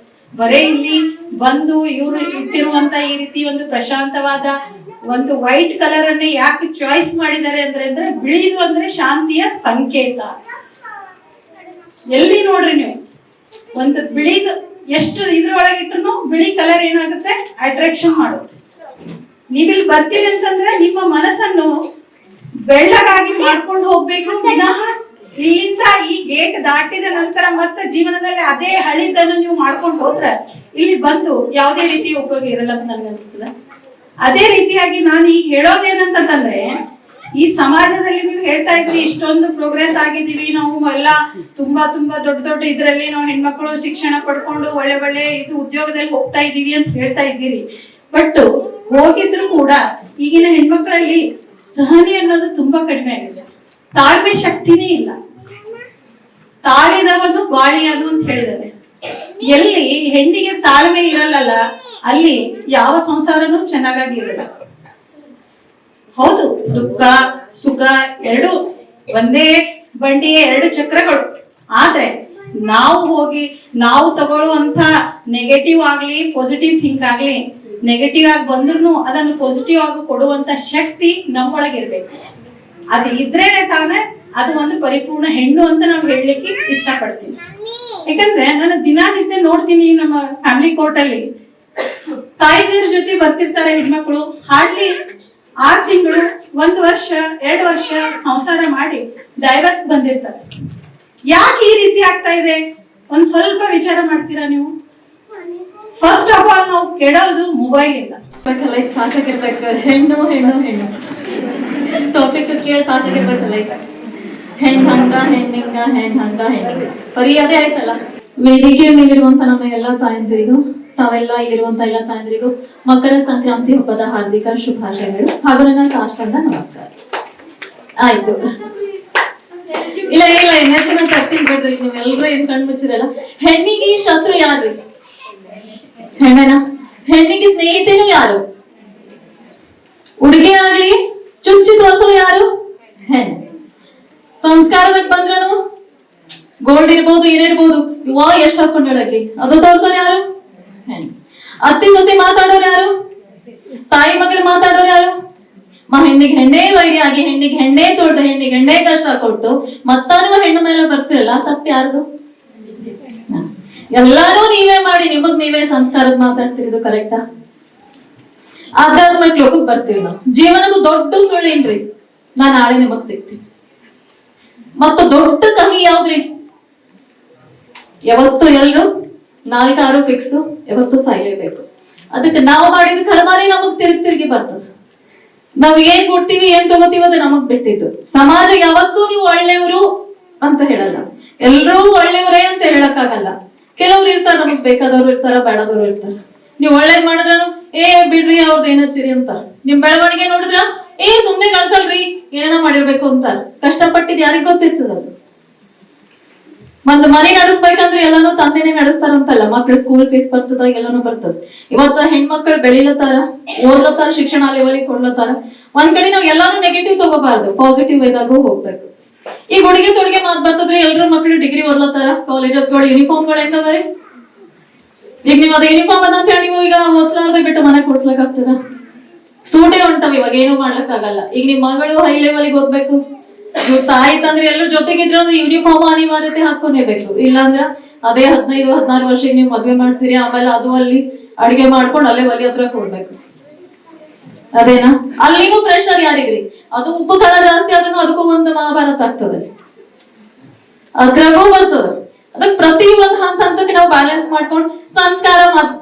ಬರೇ ಇಲ್ಲಿ ಬಂದು ಇವ್ರು ಇಟ್ಟಿರುವಂತ ಈ ರೀತಿ ಒಂದು ಪ್ರಶಾಂತವಾದ ಒಂದು ವೈಟ್ ಕಲರ್ ಅನ್ನೇ ಯಾಕೆ ಚಾಯ್ಸ್ ಮಾಡಿದ್ದಾರೆ ಅಂದ್ರೆ ಬಿಳಿದು ಅಂದ್ರೆ ಶಾಂತಿಯ ಸಂಕೇತ. ಎಲ್ಲಿ ನೋಡ್ರಿ ನೀವು ಒಂದು ಬಿಳಿದು ಎಷ್ಟು ಇದ್ರೊಳಗೆ ಇಟ್ರು ಬಿಳಿ ಕಲರ್ ಏನಾಗುತ್ತೆ, ಅಟ್ರಾಕ್ಷನ್ ಮಾಡುತ್ತೆ. ನೀವಿಲ್ಲಿ ಬರ್ತೀರಿ ಅಂತಂದ್ರೆ ನಿಮ್ಮ ಮನಸ್ಸನ್ನು ಬೆಳ್ಳಗಾಗಿ ಮಾಡ್ಕೊಂಡು ಹೋಗ್ಬೇಕು ವಿನಃ ಇಲ್ಲಿಂದ ಈ ಗೇಟ್ ದಾಟಿದ ನಂತರ ಮತ್ತೆ ಜೀವನದಲ್ಲಿ ಅದೇ ಹಳಿದನ್ನು ನೀವು ಮಾಡ್ಕೊಂಡು ಹೋದ್ರೆ ಇಲ್ಲಿ ಬಂದು ಯಾವುದೇ ರೀತಿ ಉಪಯೋಗ ಇರಲ್ಲ ಅಂತ ನನ್ಗೆ ಅನಿಸ್ತದೆ. ಅದೇ ರೀತಿಯಾಗಿ ನಾನು ಈಗ ಹೇಳೋದೇನಂತಂದ್ರೆ, ಈ ಸಮಾಜದಲ್ಲಿ ನೀವು ಹೇಳ್ತಾ ಇದ್ರಿ ಇಷ್ಟೊಂದು ಪ್ರೋಗ್ರೆಸ್ ಆಗಿದ್ದೀವಿ ನಾವು ಎಲ್ಲ, ತುಂಬಾ ದೊಡ್ಡ ದೊಡ್ಡ ಇದ್ರಲ್ಲಿ ನಾವು ಹೆಣ್ಮಕ್ಳು ಶಿಕ್ಷಣ ಪಡ್ಕೊಂಡು ಒಳ್ಳೆ ಇದು ಉದ್ಯೋಗದಲ್ಲಿ ಹೋಗ್ತಾ ಇದ್ದೀವಿ ಅಂತ ಹೇಳ್ತಾ ಇದ್ದೀರಿ. ಬಟ್ ಹೋಗಿದ್ರು ಕೂಡ ಈಗಿನ ಹೆಣ್ಮಕ್ಳಲ್ಲಿ ಸಹನೆ ಅನ್ನೋದು ತುಂಬಾ ಕಡಿಮೆ ಆಗಿದೆ. ತಾಳ್ಮೆ ಶಕ್ತಿನೇ ಇಲ್ಲ. ತಾಳಿದವನು ಗಾಳಿಯನು ಅಂತ ಹೇಳಿದ್ದಾರೆ. ಎಲ್ಲಿ ಹೆಣ್ಣಿಗೆ ತಾಳ್ಮೆ ಇರಲ್ಲ ಅಲ್ಲಿ ಯಾವ ಸಂಸಾರನೂ ಚೆನ್ನಾಗಿರಲ್ಲ. ಹೌದು, ದುಃಖ ಸುಖ ಎರಡು ಒಂದೇ ಬಂಡಿಯ ಎರಡು ಚಕ್ರಗಳು. ಆದ್ರೆ ನಾವು ತಗೊಳ್ಳುವಂತ ನೆಗೆಟಿವ್ ಆಗ್ಲಿ ಪಾಸಿಟಿವ್ ಥಿಂಕ್ ಆಗ್ಲಿ, ನೆಗೆಟಿವ್ ಆಗಿ ಬಂದ್ರು ಅದನ್ನು ಪಾಸಿಟಿವ್ ಆಗಿ ಕೊಡುವಂತ ಶಕ್ತಿ ನಮ್ಮೊಳಗಿರ್ಬೇಕು. ಅದು ಇದ್ರೇನೆ ತಾನೇ ಅದು ಒಂದು ಪರಿಪೂರ್ಣ ಹೆಣ್ಣು ಅಂತ ನಾವು ಹೇಳಲಿಕ್ಕೆ ಇಷ್ಟಪಡ್ತೀನಿ. ಯಾಕಂದ್ರೆ ನಾನು ದಿನನಿತ್ಯ ನೋಡ್ತೀನಿ ನಮ್ಮ ಫ್ಯಾಮಿಲಿ ಕೋರ್ಟ್ ಅಲ್ಲಿ ತಾಯಿದರ ಜೊತೆ ಬರ್ತಿರ್ತಾರೆ ಹೆಣ್ಮಕ್ಳು. ಹಾರ್ಡ್ಲಿ 6 ತಿಂಗಳು 1 ವರ್ಷ 2 ವರ್ಷ ಸಂಸಾರ ಮಾಡಿ ಡೈವರ್ಸ್ ಬಂದಿರ್ತಾರೆ. ಯಾಕೆ ಈ ರೀತಿ ಆಗ್ತಾ ಇದೆ ಒಂದ್ ಸ್ವಲ್ಪ ವಿಚಾರ ಮಾಡ್ತೀರಾ ನೀವು? ಫಸ್ಟ್ ಆಫ್ ಆಲ್ ನಾವು ಕೆಡೋದು ಮೊಬೈಲ್ ಇಂದ. ಲೈಕ್ ಸಾಕಾಗಿರ್ಬೇಕು, ಹೆಣ್ಣು ಹೆಣ್ಣು ಹೆಣ್ಣು ಟಾಪಿಕ್ ಕೇಳಿ ಸಾಕಾಗಿರ್ಬೇಕು. ಲೈಕ್ ಹೆಣ್ ಹಂಗ ಹೆಣ್ಣಿಂಗ ಹೆಣ್ ಹಂಗ ಹೆಣ್ಣಿಂಗ ಬರೀ ಅದೇ ಆಯ್ತಲ್ಲ. ವೇದಿಕೆಯ ಮೇಲಿರುವಂತ ನಮ್ಮ ಎಲ್ಲಾ ತಾಯಂದಿರಿಗೂ, ತಾವೆಲ್ಲ ಇಲ್ಲಿರುವಂತ ಎಲ್ಲ ತಾಯಂದಿರಿಗೂ ಮಕರ ಸಂಕ್ರಾಂತಿ ಹಬ್ಬದ ಹಾರ್ದಿಕ ಶುಭಾಶಯಗಳು ಹಾಗೂ ನನ್ನ ಸಾಷ್ಟಾಂಗ ನಮಸ್ಕಾರ. ಆಯ್ತು, ಇಲ್ಲ ಇಲ್ಲ ಇನ್ನೊಂದು ತರ್ತೀನಿ ಬಿಡ್ರಿ, ನೀವೆಲ್ಲರೂ ಏನ್ ಕಣ್ ಮುಚ್ಚಿರಲ್ಲ. ಹೆಣ್ಣಿಗೆ ಶತ್ರು ಯಾರ್ರಿ? ಹೆಣ್ಣನ. ಹೆಣ್ಣಿಗೆ ಸ್ನೇಹಿತೇನು ಯಾರು? ಹುಡುಗಿ ಆಗ್ಲಿ ಚುಚ್ಚಿ ತೋರ್ಸೋ ಯಾರು? ಹೆಣ್ಣು. ಸಂಸ್ಕಾರದಾಗ ಬಂದ್ರನು ಗೋಲ್ಡ್ ಇರ್ಬೋದು, ಏನಿರ್ಬೋದು, ಇವ ಎಷ್ಟ್ ಹಾಕೊಂಡ್ ಹೇಳಕ್ಕೆ ಅದು ತೋರ್ಸೋರು ಯಾರು? ಹೆಣ್ಣು. ಅತ್ತಿ ಸೊಸೆ ಮಾತಾಡೋರು ಯಾರು? ತಾಯಿ ಮಗಳು ಮಾತಾಡೋರು ಯಾರು? ಹೆಣ್ಣಿಗೆ ಹೆಣ್ಣೇ ವೈರಿಯಾಗಿ, ಹೆಣ್ಣಿಗೆ ಹೆಣ್ಣೇ ತೊಡ್ದು, ಹೆಣ್ಣಿಗೆ ಹೆಣ್ಣೇ ಕಷ್ಟ ಕೊಟ್ಟು ಮತ್ತಾನು ಹೆಣ್ಣು ಮೇಲೆ ಬರ್ತಿರಲ್ಲ, ತಪ್ಪು ಯಾರ್ದು? ಎಲ್ಲಾನು ನೀವೇ ಮಾಡಿ ನಿಮಗ್ ನೀವೇ ಸಂಸ್ಕಾರದ ಮಾತಾಡ್ತಿರೋದು ಕರೆಕ್ಟಾ? ಆಧ್ಯಾತ್ಮಿಕ ಲೋಕಕ್ಕೆ ಬರ್ತೀವಿ ನಾವು. ಜೀವನದ ದೊಡ್ಡ ಸುಳ್ಳು ಏನ್ರಿ? ನಾನ್ ನಾಳೆ ನಿಮಗ್ ಸಿಗ್ತೀನಿ. ಮತ್ತು ದೊಡ್ಡ ಕಹಿ ಯಾವ್ದ್ರಿ? ಯಾವತ್ತು ಎಲ್ರು 4-6 ಫಿಕ್ಸ್, ಯಾವತ್ತು ಸಾಯ್ಲೇಬೇಕು. ಅದಕ್ಕೆ ನಾವು ಮಾಡಿದ ಕರ್ಮಾನೇ ನಮಗ್ ತಿರುಗಿ ಬರ್ತದ. ನಾವ್ ಏನ್ ಕೊಡ್ತೀವಿ ಏನ್ ತಗೋತೀವಿ ಅದು ನಮಗ್ ಬಿಟ್ಟಿದ್ದು. ಸಮಾಜ ಯಾವತ್ತೂ ನೀವು ಒಳ್ಳೆಯವರು ಅಂತ ಹೇಳಲ್ಲ, ಎಲ್ರೂ ಒಳ್ಳೆಯವರೇ ಅಂತ ಹೇಳಕ್ಕಾಗಲ್ಲ. ಕೆಲವ್ರು ಇರ್ತಾರ, ನಮಗ್ ಬೇಕಾದವ್ರು ಇರ್ತಾರ, ಬೇಡದವ್ರು ಇರ್ತಾರ. ನೀವ್ ಒಳ್ಳೇದ್ ಮಾಡಿದ್ರೂ ಬಿಡ್ರಿ ಅವ್ರದ್ದು ಏನಚ್ಚಿರಿ ಅಂತ. ನಿಮ್ ಬೆಳವಣಿಗೆ ನೋಡಿದ್ರ ಸುಮ್ನೆ ಕಳ್ಸಲ್ರಿ ಏನೇನ ಮಾಡಿರ್ಬೇಕು ಅಂತ. ಕಷ್ಟಪಟ್ಟಿದ್ ಯಾರಿಗ್ ಗೊತ್ತಿರ್ತದ? ಅದು ಒಂದು ಮನೆ ನಡೆಸ್ಬೇಕಂದ್ರೆ ಎಲ್ಲಾನು ತಂದೆನೆ ನಡೆಸ್ತಾರಂತಲ್ಲ. ಮಕ್ಳು ಸ್ಕೂಲ್ ಫೀಸ್ ಬರ್ತದ, ಎಲ್ಲಾನು ಬರ್ತದ. ಇವತ್ತ ಹೆಣ್ಮಕ್ಳು ಬೆಳಿಲತ್ತಾರ, ಓದ್ಲತ್ತಾರ, ಶಿಕ್ಷಣ ಲೆವೆಲ್ ಕೊಡ್ಲತ್ತಾರ. ಒಂದ್ ಕಡೆ ನಾವ್ ಎಲ್ಲಾನು ನೆಗೆಟಿವ್ ತಗೋಬಾರ್ದು, ಪಾಸಿಟಿವ್ ವೇದಾಗೂ ಹೋಗ್ಬೇಕು. ಈಗ ಹುಡುಗಿ ತೊಡುಗೆ ಮಾತ್ ಬರ್ತದ್ರಿ, ಎಲ್ರು ಮಕ್ಳು ಡಿಗ್ರಿ ಓದ್ಲತ್ತಾರ, ಕಾಲೇಜಸ್ಗಳು ಯೂನಿಫಾರ್ಮ್ಗಳು ಹೆಂಗವರಿ? ಈಗ ನೀವ್ ಅದ ಯೂನಿಫಾರ್ಮ್ ಅದಂತ ಹೇಳಿ ನೀವು ಈಗ ಓದ್ಸಲಾರ್ದೆ ಬಿಟ್ಟು ಮನೆ ಕೊಡ್ಸ್ಲಕ್ ಆಗ್ತದ? ಸೂಟೇ ಹೊಂಟವ, ಇವಾಗ ಏನು ಮಾಡ್ಲಕ್ ಆಗಲ್ಲ. ಈಗ ನಿಮ್ ಮಗಳು ಹೈ ಲೆವೆಲ್ಗೆ ಓದ್ಬೇಕು, ನೀವು ತಾಯಿ ತಂದ್ರೆ ಎಲ್ಲರ ಜೊತೆಗಿದ್ರೆ ಒಂದು ಯೂನಿಫಾರ್ಮ್ ಅನಿವಾರ್ಯತೆ ಹಾಕೊಂಡಿರ್ಬೇಕು. ಇಲ್ಲಾಂದ್ರ ಅದೇ 15-16 ವರ್ಷಕ್ಕೆ ನೀವು ಮದ್ವೆ ಮಾಡ್ತೀರಿ, ಆಮೇಲೆ ಅದು ಅಲ್ಲಿ ಅಡಿಗೆ ಮಾಡ್ಕೊಂಡು ಅಲ್ಲೇ ಒಲಿ ಹತ್ರ ಕೊಡ್ಬೇಕು. ಅದೇನಾ? ಅಲ್ಲಿನೂ ಪ್ರೆಷರ್ ಯಾರಿಗ್ರಿ? ಅದು ಉಪ್ಪು ಖಾರ ಜಾಸ್ತಿ ಆದ್ರೂ ಅದಕ್ಕೂ ಒಂದು ಮಹಾಭಾರತ ಆಗ್ತದೆ, ಅದ್ರಾಗೂ ಬರ್ತದ. ಅದಕ್ಕೆ ಪ್ರತಿ ಒಂದು ಹಂತಕ್ಕೆ ನಾವು ಬ್ಯಾಲೆನ್ಸ್ ಮಾಡ್ಕೊಂಡು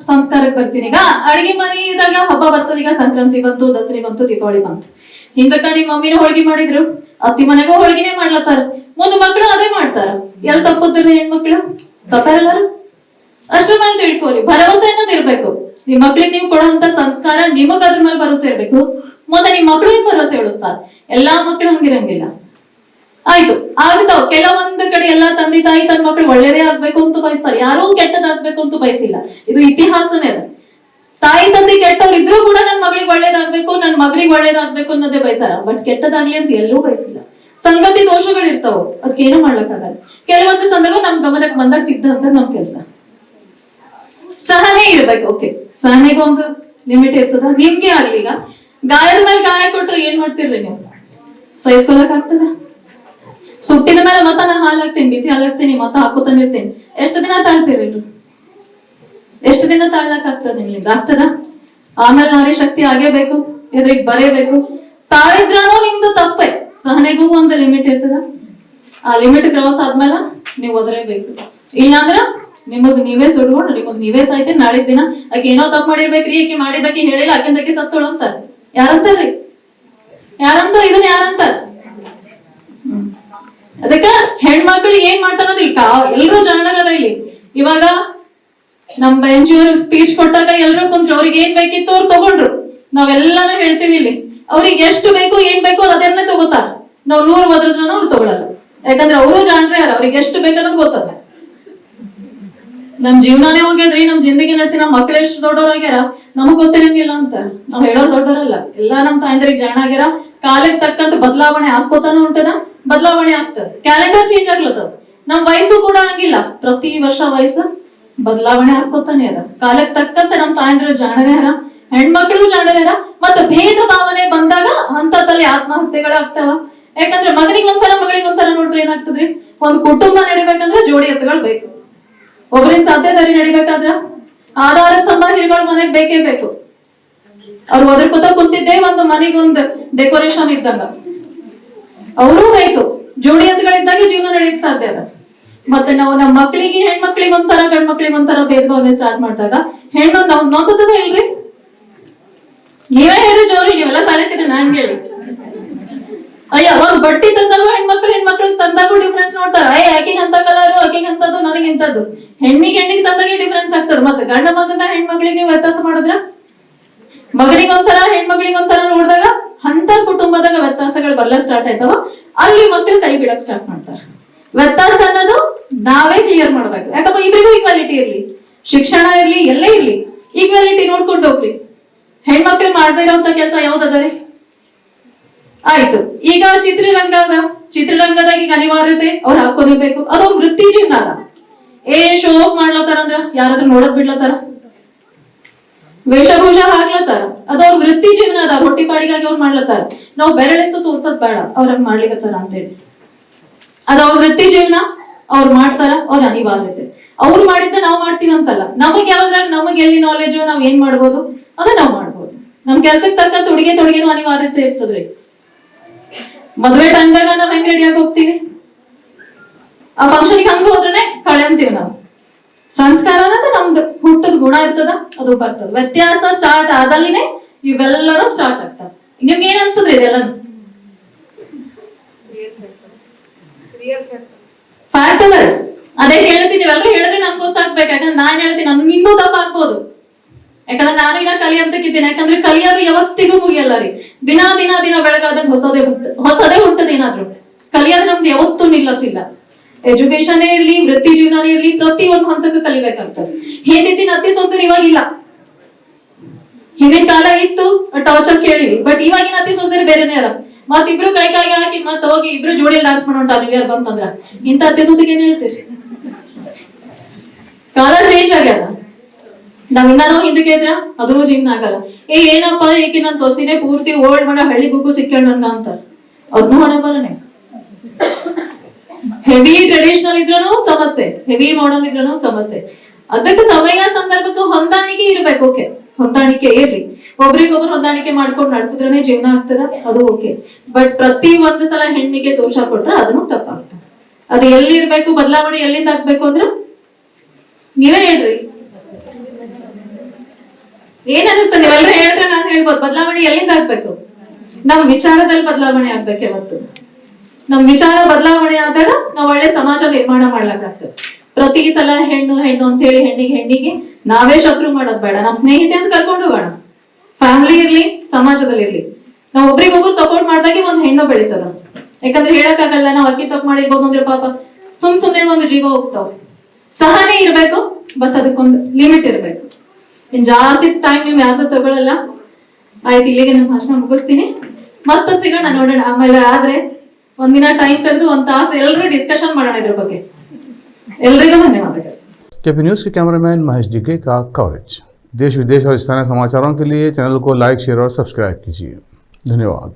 ಸಂಸ್ಕಾರಕ್ಕೆ ಬರ್ತೀನಿ. ಈಗ ಅಡಿಗೆ ಮನೆಯಾಗ ಹಬ್ಬ ಬರ್ತದ, ಈಗ ಸಂಕ್ರಾಂತಿ ಬಂತು, ದಸರಿ ಬಂತು, ದೀಪಾವಳಿ ಬಂತು. ಹಿಂದಕ್ಕ ನಿಮ್ ಮಮ್ಮಿನ ಹೋಳಿಗೆ ಮಾಡಿದ್ರು, ಅತ್ತಿ ಮನೆಗೂ ಹೋಳಿಗೆನೆ ಮಾಡ್ಲತ್ತಾರ, ಮುಂದೆ ಮಕ್ಕಳು ಅದೇ ಮಾಡ್ತಾರ. ಎಲ್ ತಪ್ಪುದ್ರಿ ಹೆಣ್ಮಕ್ಳು? ತಪ್ಪಾರಲ್ಲಾರ? ಅಷ್ಟ್ರ ಮೇಲೆ ತಿಳ್ಕೋರಿ, ಭರವಸೆ ಅನ್ನೋದು ಇರ್ಬೇಕು. ನಿಮ್ ಮಕ್ಳಿಗೆ ನೀವು ಕೊಡುವಂತ ಸಂಸ್ಕಾರ ನಿಮಗ್ ಅದ್ರ ಮೇಲೆ ಭರವಸೆ ಇರ್ಬೇಕು. ಮತ್ತೆ ನಿಮ್ ಮಕ್ಳು ನಿಮ್ ಭರವಸೆ ಉಳಿಸ್ತಾರ. ಎಲ್ಲಾ ಮಕ್ಳು ಹಂಗಿರಂಗಿಲ್ಲ. ಆಯ್ತು, ಆಗ್ತಾವ್ ಕೆಲವೊಂದು ಕಡೆ ಎಲ್ಲಾ ತಂದೆ ತಾಯಿ ತನ್ನ ಮಕ್ಳು ಒಳ್ಳೇದೇ ಆಗ್ಬೇಕು ಅಂತ ಬಯಸ್ತಾರೆ, ಯಾರೂ ಕೆಟ್ಟದಾಗ್ಬೇಕು ಅಂತ ಬಯಸಿಲ್ಲ. ಇದು ಇತಿಹಾಸನೇ ಅದ. ತಾಯಿ ತಂದೆ ಕೆಟ್ಟವ್ರು ಇದ್ರೂ ಕೂಡ ನನ್ ಮಗಳಿಗೆ ಒಳ್ಳೇದಾಗ್ಬೇಕು, ನನ್ ಮಗಳಿಗೆ ಒಳ್ಳೇದಾಗ್ಬೇಕು ಅನ್ನೋದೇ ಬಯಸಾರ. ಬಟ್ ಕೆಟ್ಟದಾಗ್ಲಿ ಅಂತ ಎಲ್ಲೂ ಬಯಸಿಲ್ಲ. ಸಂಗತಿ ದೋಷಗಳು ಇರ್ತಾವ, ಅದಕ್ಕೇನು ಮಾಡ್ಲಕ್ಕಾಗಲ್ಲ. ಕೆಲವೊಂದು ಸಂದರ್ಭ ನಮ್ ಗಮನಕ್ಕೆ ಬಂದಾಗ ತಿದ್ದಂತ ನಮ್ ಕೆಲ್ಸ. ಸಹನೆ ಇರ್ಬೇಕು. ಓಕೆ, ಸಹನೆಗೂ ಒಂದು ಲಿಮಿಟ್ ಇರ್ತದ. ನಿಮ್ಗೆ ಆಗ್ಲಿ, ಈಗ ಗಾಯದ ಮೇಲೆ ಗಾಯ ಕೊಟ್ರೆ ಏನ್ ಮಾಡ್ತಿರ್ರಿ ನೀವು? ಸಹಿಸ್ಕೊಳಕ್ ಆಗ್ತದ? ಸುಟ್ಟಿದ ಮೇಲೆ ಮತ್ತ ನಾ ಹಾಲಾಗ್ತೀನಿ, ಬಿಸಿ ಹಾಲಾಗ್ತೀನಿ, ಮತ್ತ ಹಾಕೋತಾನೆ ಇರ್ತೀನಿ. ಎಷ್ಟು ದಿನ ತಾಳ್ತೀರಿ? ಎಷ್ಟು ದಿನ ತಾಳ್ಲಕ್ ಆಗ್ತದ ನಿಮ್ಗೆ? ಆಗ್ತದ? ಆಮೇಲೆ ನಾರಿ ಶಕ್ತಿ ಆಗೇಬೇಕು, ಎದ್ರಿಗೆ ಬರೇಬೇಕು. ತಾಳಿದ್ರೂ ನಿಮ್ದು ತಪ್ಪೆ. ಸಹನೆಗೂ ಒಂದು ಲಿಮಿಟ್ ಇರ್ತದ. ಆ ಲಿಮಿಟ್ ಕ್ರಾಸ್ ಆದ್ಮೇಲೆ ನೀವು ಒದರೇಬೇಕು. ಇಲ್ಲಾಂದ್ರ ನಿಮಗ್ ನೀವೇ ಸುಡ್ಕೊಂಡು ನಿಮಗ್ ನೀವೇ ಸಾಯ್ತೀನಿ. ನಾಳಿದ ದಿನ ಆಕೆ ಏನೋ ತಪ್ಪು ಮಾಡಿರ್ಬೇಕ್ರಿ, ಆಕೆ ಮಾಡಿದಕ್ಕೆ ಹೇಳಿಲ್ಲ, ಆಕಿಂದಕ್ಕೆ ಸತ್ತೋಳು ಅಂತಾರ. ಯಾರಂತಾರ್ರಿ? ಯಾರಂತಾರ? ಇದನ್ನ ಯಾರಂತಾರ? ಅದಕ್ಕ ಹೆಣ್ಮಕ್ಳು ಏನ್ ಮಾಡ್ತಾರ ಎಲ್ರು ಜಾಣರ ಇಲ್ಲಿ. ಇವಾಗ ನಮ್ ಬೆಂಜಿಯವ್ರು ಸ್ಪೀಚ್ ಕೊಟ್ಟಾಗ ಎಲ್ರು ಕುಂತ್ರು, ಅವ್ರಿಗೆ ಏನ್ ಬೇಕಿತ್ತು ಅವ್ರು ತಗೊಂಡ್ರು. ನಾವೆಲ್ಲಾನು ಹೇಳ್ತೀವಿ ಇಲ್ಲಿ, ಅವ್ರಿಗೆ ಎಷ್ಟು ಬೇಕು ಏನ್ ಬೇಕು ಅದನ್ನೇ ತಗೋತಾರ. ನಾವ್ 100 ಒದ್ರದ್ರೂ ಅವ್ರು ತಗೊಳಲ್ಲ. ಯಾಕಂದ್ರೆ ಅವರು ಜಾಣ್ರೆ ಯಾರು, ಅವ್ರಿಗೆ ಎಷ್ಟು ಬೇಕನ್ನೋದು ಗೊತ್ತದ. ನಮ್ ಜೀವನಾನೇ ಹೋಗ್ಯದ್ರಿ, ನಮ್ ಜಿಂದಗಿ ನಡೆಸಿ ನಮ್ ಮಕ್ಳು ಎಷ್ಟು ದೊಡ್ಡವ್ರಾಗ್ಯಾರ ನಮಗ್ ಗೊತ್ತಿರಂಗಿಲ್ಲ ಅಂತ ನಾವ್ ಹೇಳೋರ್ ದೊಡ್ಡವರಲ್ಲ. ಎಲ್ಲಾ ನಮ್ ತಾಯಂದ್ರಿಗೆ ಜಾಣ ಆಗ್ಯಾರ. ಕಾಲಕ್ಕೆ ತಕ್ಕಂತ ಬದಲಾವಣೆ ಆಗ್ಕೋತಾನು ಉಂಟದ, ಬದಲಾವಣೆ ಆಗ್ತದ. ಕ್ಯಾಲೆಂಡರ್ ಚೇಂಜ್ ಆಗ್ಲತ್ತದ. ನಮ್ ವಯಸ್ಸು ಕೂಡ ಹಂಗಿಲ್ಲ, ಪ್ರತಿ ವರ್ಷ ವಯಸ್ಸು ಬದಲಾವಣೆ ಆಗ್ಕೋತಾನೆ ಅದ. ಕಾಲಕ್ಕೆ ತಕ್ಕಂತೆ ನಮ್ ತಾಯಂದ್ರ ಜಾಣರೇ ಅರ, ಹೆಣ್ಮಕ್ಳು ಜಾಣರೇ ಅರ. ಮತ್ತೆ ಭೇದ ಭಾವನೆ ಬಂದಾಗ ಹಂತದಲ್ಲಿ ಆತ್ಮಹತ್ಯೆಗಳಾಗ್ತಾವ. ಯಾಕಂದ್ರೆ ಮಗನಿಗೆ ಒಂಥರ ಮಗಳಿಗೆ ಒಂಥರ ನೋಡಿದ್ರೆ ಏನಾಗ್ತದ್ರಿ? ಒಂದ್ ಕುಟುಂಬ ನಡಿಬೇಕಂದ್ರೆ ಜೋಡಿ ಎತ್ತುಗಳು ಬೇಕು. ಒಬ್ಬರಿನ ಸಾಧ್ಯದಾರಿ ನಡಿಬೇಕಾದ್ರ ಆಧಾರ ಸ್ತಂಭ ಹಿರಿಗಳು ಮನೆಗ್ ಬೇಕೇ ಬೇಕು. ಅವ್ರು ಒದರ್ಕೋತ ಕುಂತಿದ್ದೇ ಒಂದು ಮನೆಗೆ ಒಂದು ಡೆಕೋರೇಷನ್ ಇದ್ದಂಗ ಅವರು ಬೇಕು. ಜೋಡಿ ಎತ್ತುಗಳಿದ್ದಾಗ ಜೀವನ ನಡೆಯಕ್ ಸಾಧ್ಯ ಅದ. ಮತ್ತೆ ನಾವು ನಮ್ಮ ಮಕ್ಕಳಿಗೆ ಹೆಣ್ಮಕ್ಳಿಗೆ ಒಂಥರ ಗಂಡ್ ಮಕ್ಳಿಗೆ ಒಂಥರ ಭೇದ ಭಾವನೆ ಸ್ಟಾರ್ಟ್ ಮಾಡಿದಾಗ ಹೆಣ್ಣು ನಾವ್ ನೋಂದದ ಇಲ್ರಿ? ನೀವೇ ಹೇಳ್ರಿ ಜೋರಿ, ನೀವೆಲ್ಲ ಸೈಲೆಂಟ್ ಇದೆ ನಾನ್ ಹೇಳಿ. ಅಯ್ಯ ಅವಾಗ ಬಟ್ಟೆ ತಂದಾಗ ಹೆಣ್ಮಕ್ಳು ತಂದಾಗೂ ಡಿಫ್ರೆನ್ಸ್ ನೋಡ್ತಾರ. ಆಕಿಗೆ ಅಂತ ಕಲರು, ಆಕಿಗೆ ಅಂತದ್ದು, ನನಗೆ ಇಂಥದ್ದು. ಹೆಣ್ಣಿಗೆ ತಂದಾಗೆ ಡಿಫ್ರೆನ್ಸ್ ಆಗ್ತದೆ. ಮತ್ತೆ ಗಂಡ ಮಗನ ಹೆಣ್ಮಕ್ಳಿಗೆ ವ್ಯತ್ಯಾಸ ಮಾಡಿದ್ರ, ಮಗನಿಗೊಂಥರ ಹೆಣ್ಮಕ್ಳಿಗೊಂಥರ ನೋಡಿದಾಗ ಅಂತ ಕುಟುಂಬದಾಗ ವ್ಯತ್ಯಾಸಗಳು ಬರ್ಲಕ್ ಸ್ಟಾರ್ಟ್ ಆಯ್ತವ. ಅಲ್ಲಿ ಮಕ್ಳು ಕೈ ಬಿಡಕ್ ಸ್ಟಾರ್ಟ್ ಮಾಡ್ತಾರೆ. ವ್ಯತ್ಯಾಸ ಅನ್ನೋದು ನಾವೇ ಕ್ಲಿಯರ್ ಮಾಡ್ಬೇಕು. ಯಾಕಪ್ಪ ಇಬ್ರಿಗೂ ಈಕ್ವಾಲಿಟಿ ಇರ್ಲಿ, ಶಿಕ್ಷಣ ಇರ್ಲಿ, ಎಲ್ಲೇ ಇರ್ಲಿ, ಈಕ್ವಾಲಿಟಿ ನೋಡ್ಕೊಂಡು ಹೋಗ್ರಿ. ಹೆಣ್ಮಕ್ಳು ಮಾಡದೇ ಇರೋಂತ ಕೆಲಸ ಯಾವ್ದದ ರೀ? ಆಯ್ತು, ಈಗ ಚಿತ್ರರಂಗದಾಗ ಈಗ ಅನಿವಾರ್ಯತೆ ಅವ್ರು ಹಾಕೋಬೇಕು. ಅದು ವೃತ್ತಿ ಜೀವನ ಅದ. ಶೋ ಆಫ್ ಮಾಡ್ಲತ್ತಾರ ಅಂದ್ರ ಯಾರಾದ್ರೂ ನೋಡದ್ ಬಿಡ್ಲತ್ತಾರ? ವೇಷಭೂಷ ಹಾಕ್ಲತ್ತಾರ, ಅದು ಅವ್ರ ವೃತ್ತಿ ಜೀವನ ಅದ. ಹೊಟ್ಟಿ ಪಾಡಿಗಾಗಿ ಅವ್ರು ಮಾಡ್ಲತ್ತಾರ. ನಾವು ಬೆರಳೆತ್ತು ತೋರ್ಸದ್ ಬೇಡ ಅವ್ರಂಗ್ ಮಾಡ್ಲಿಕತ್ತಾರ ಅಂತೇಳಿ. ಅದ ಅವ್ರ ವೃತ್ತಿ ಜೀವನ, ಅವ್ರು ಮಾಡ್ತಾರ, ಅವ್ರ ಅನಿವಾರ್ಯತೆ. ಅವ್ರು ಮಾಡಿದ್ದ ನಾವ್ ಮಾಡ್ತೀವಿ ಅಂತಲ್ಲ. ನಮಗ್ ಯಾವ್ದ್ರಾಗ ನಮಗ್ ಎಲ್ಲಿ ನಾಲೆಜ್, ನಾವ್ ಏನ್ ಮಾಡ್ಬೋದು ಅದ ನಾವ್ ಮಾಡ್ಬೋದು. ನಮ್ ಕೆಲ್ಸಕ್ಕೆ ತಕ್ಕ ತೊಡುಗೆನೂ ಅನಿವಾರ್ಯತೆ ಇರ್ತದ್ರಿ. ಮದ್ವೆ ಟೈಮ್ದಾಗ ನಾವ್ ಹೆಂಗ್ ರೆಡಿಯಾಗಿ ಹೋಗ್ತೀವಿ, ಆ ಫಂಕ್ಷನ್ಗೆ ಹಂಗ ಹೋದ್ರೆ ಕಳೆ ಅಂತೀವಿ ನಾವು. ಸಂಸ್ಕಾರ ಅನ್ನೋದು ನಮ್ದು ಹುಟ್ಟದ ಗುಣ ಇರ್ತದ, ಅದು ಬರ್ತದ. ವ್ಯತ್ಯಾಸ ಸ್ಟಾರ್ಟ್ ಆದಲ್ಲಿನೇ ಇವೆಲ್ಲರೂ ಸ್ಟಾರ್ಟ್ ಆಗ್ತಾವ. ನಿಮ್ಗೆ ಏನ್ ಅನ್ಸ್ತದ್ರಿ ಇದೆಲ್ಲ? ಫ್ಯಾಕ್ಟ್ ಅದ. ಅದೇ ಹೇಳ್ತೀನಿ, ನೀವೆಲ್ಲರೂ ಹೇಳಿದ್ರೆ ನನ್ಗೆ ಗೊತ್ತಾಗ್ಬೇಕು. ಯಾಕಂದ್ರೆ ನಾನ್ ಹೇಳ್ತೀನಿ, ನನ್ಗಿಂದೂ ತಪ್ಪ ಆಗ್ಬೋದು. ಯಾಕಂದ್ರೆ ನಾನು ಈಗ ಕಲಿಯಂತಕ್ಕಿದ್ದೀನಿ. ಯಾಕಂದ್ರೆ ಕಲಿಯೋದು ಯಾವತ್ತಿಗೂ ಮುಗಿಯಲ್ಲ ರೀ. ದಿನ ಬೆಳಗಾದಂಗ ಹೊಸದೇ ಹುಟ್ಟದ. ಏನಾದ್ರು ಕಲಿಯೋದು ನಮ್ದು ಯಾವತ್ತೂ ನಿಲ್ಲತ್ತಿಲ್ಲ. ಎಜುಕೇಶನ್ ಇರ್ಲಿ, ವೃತ್ತಿ ಜೀವನ ಇರ್ಲಿ, ಪ್ರತಿ ಒಂದು ಹಂತಕ್ಕೂ ಕಲಿಬೇಕಾಗ್ತದೆ. ಹಿಂದಿನ ಅತಿ ಸೋದರ ಇವಾಗಿಲ್ಲ. ಹಿಂದಿನ ಕಾಲ ಇತ್ತು, ಟಾರ್ಚರ್ ಕೇಳಿವಿ. ಬಟ್ ಇವಾಗಿನ ಅತಿ ಸೋದರ ಬೇರೆನೇ ಅಲ್ಲ. ಮತ್ ಇಬ್ರು ಕೈ ಹಾಕಿ ಮತ್ ಹೋಗಿ ಇಬ್ರು ಜೋಡಿ ಡಾನ್ಸ್ ಮಾಡೋಣ ನ್ಯೂ ಇಯರ್ ಬಂತಂದ್ರ ಇಂತ ಅತಿ ಸೋದಿಗೆ ಏನ್ ಹೇಳ್ತೀರಿ? ಕಾಲ ಚೇಂಜ್ ಆಗ್ಯದ. ನಾವ್ ಹಿಂದಕ್ಕೆ ಇದ್ರ ಅದೂ ಜೀವನ ಆಗಲ್ಲ. ಏನಪ್ಪ ಏಕೆ ನನ್ ಸೊಸಿನೇ ಪೂರ್ತಿ ಓಲ್ಡ್ ಮಾಡೋ ಹಳ್ಳಿ ಗುಗ್ಗು ಸಿಕ್ಕೊಂಡ್ ನನ್ಗ ಅಂತಾರ. ಅದನ್ನೂ ಹೊಣೆ ಬರನೆ. ಹೆವಿ ಟ್ರೆಡಿಷನಲ್ ಇದ್ರೂ ಸಮಸ್ಯೆ, ಹೆವಿ ಮಾಡರ್ನ್ ಇದ್ರೂ ಸಮಸ್ಯೆ. ಅದಕ್ಕೆ ಸಮಯ ಸಂದರ್ಭಕ್ಕೆ ಹೊಂದಾಣಿಕೆ ಇರ್ಬೇಕು. ಓಕೆ, ಹೊಂದಾಣಿಕೆ ಇರ್ಲಿ. ಒಬ್ರಿಗೊಬ್ರು ಹೊಂದಾಣಿಕೆ ಮಾಡ್ಕೊಂಡು ನಡ್ಸಿದ್ರೇನೆ ಜೀವನ ಆಗ್ತದ, ಅದು ಓಕೆ. ಬಟ್ ಪ್ರತಿ ಒಂದು ಸಲ ಹೆಣ್ಣಿಗೆ ದೋಷ ಕೊಟ್ರೆ ಅದನ್ನು ತಪ್ಪಾಗ್ತದೆ. ಅದು ಎಲ್ಲಿರ್ಬೇಕು, ಬದಲಾವಣೆ ಎಲ್ಲಿಂದ ಆಗ್ಬೇಕು ಅಂದ್ರ ನೀವೇ ಹೇಳ್ರಿ. ಏನ್ ಅನಿಸ್ತ? ನೀವೆಲ್ಲರೂ ಹೇಳಿದ್ರೆ ನಾನು ಹೇಳ್ಬೋದು. ಬದಲಾವಣೆ ಎಲ್ಲಿಂದ ಆಗ್ಬೇಕು? ನಮ್ ವಿಚಾರದಲ್ಲಿ ಬದಲಾವಣೆ ಆಗ್ಬೇಕು. ಯಾವತ್ತು ನಮ್ ವಿಚಾರ ಬದಲಾವಣೆ ಆದಾಗ ನಾವ್ ಒಳ್ಳೆ ಸಮಾಜ ನಿರ್ಮಾಣ ಮಾಡ್ಲಕ್ಕಾಗ್ತದೆ. ಪ್ರತಿ ಸಲ ಹೆಣ್ಣು ಅಂತ ಹೇಳಿ ಹೆಣ್ಣಿಗೆ ನಾವೇ ಶತ್ರು ಮಾಡೋದ್ ಬೇಡ. ನಮ್ ಸ್ನೇಹಿತೆ ಅಂತ ಕರ್ಕೊಂಡು ಹೋಗೋಣ. ಫ್ಯಾಮಿಲಿ ಇರ್ಲಿ, ಸಮಾಜದಲ್ಲಿ ಇರ್ಲಿ, ನಾವ್ ಒಬ್ರಿಗೊಬ್ರು ಸಪೋರ್ಟ್ ಮಾಡ್ದಾಗೆ ಒಂದ್ ಹೆಣ್ಣು ಬೆಳೀತದ. ಯಾಕಂದ್ರೆ ಹೇಳಕ್ಕಾಗಲ್ಲ, ನಾವ್ ಅಕ್ಕಿ ತಪ್ಪು ಮಾಡಿರ್ಬೋದು ಅಂದ್ರೆ ಪಾಪ ಸುಮ್ನೆ ಒಂದು ಜೀವ ಹೋಗ್ತಾವ. ಸಹನೆ ಇರ್ಬೇಕು, ಬಟ್ ಅದಕ್ಕೊಂದು ಲಿಮಿಟ್ ಇರ್ಬೇಕು. ಇನ್ ಜಾಸ್ತಿ ಟೈಮ್ ನೀವು ಯಾವ್ದು ತಗೊಳಲ್ಲ. ಆಯ್ತು, ಇಲ್ಲಿಗೆ ನನ್ನ ಭಾಷಣ ಮುಗಿಸ್ತೀನಿ. ಮತ್ತೆ ಸಿಗೋಣ, ನೋಡೋಣ. ಆಮೇಲೆ ಆದ್ರೆ ಒಂದಿನ ಟೈಮ್ ತೆಗೆದು ಒಂದ್ ತಾಸು ಎಲ್ಲರೂ ಡಿಸ್ಕಷನ್ ಮಾಡೋಣ ಇದ್ರ ಬಗ್ಗೆ. ಎಲ್ರಿಗೂ ಧನ್ಯವಾದಗಳು. केपी न्यूज़ के कैमरामैन महेश डिग्गे का कवरेज। देश विदेश और स्थानीय समाचारों के लिए चैनल को लाइक, शेयर और सब्सक्राइब कीजिए। धन्यवाद।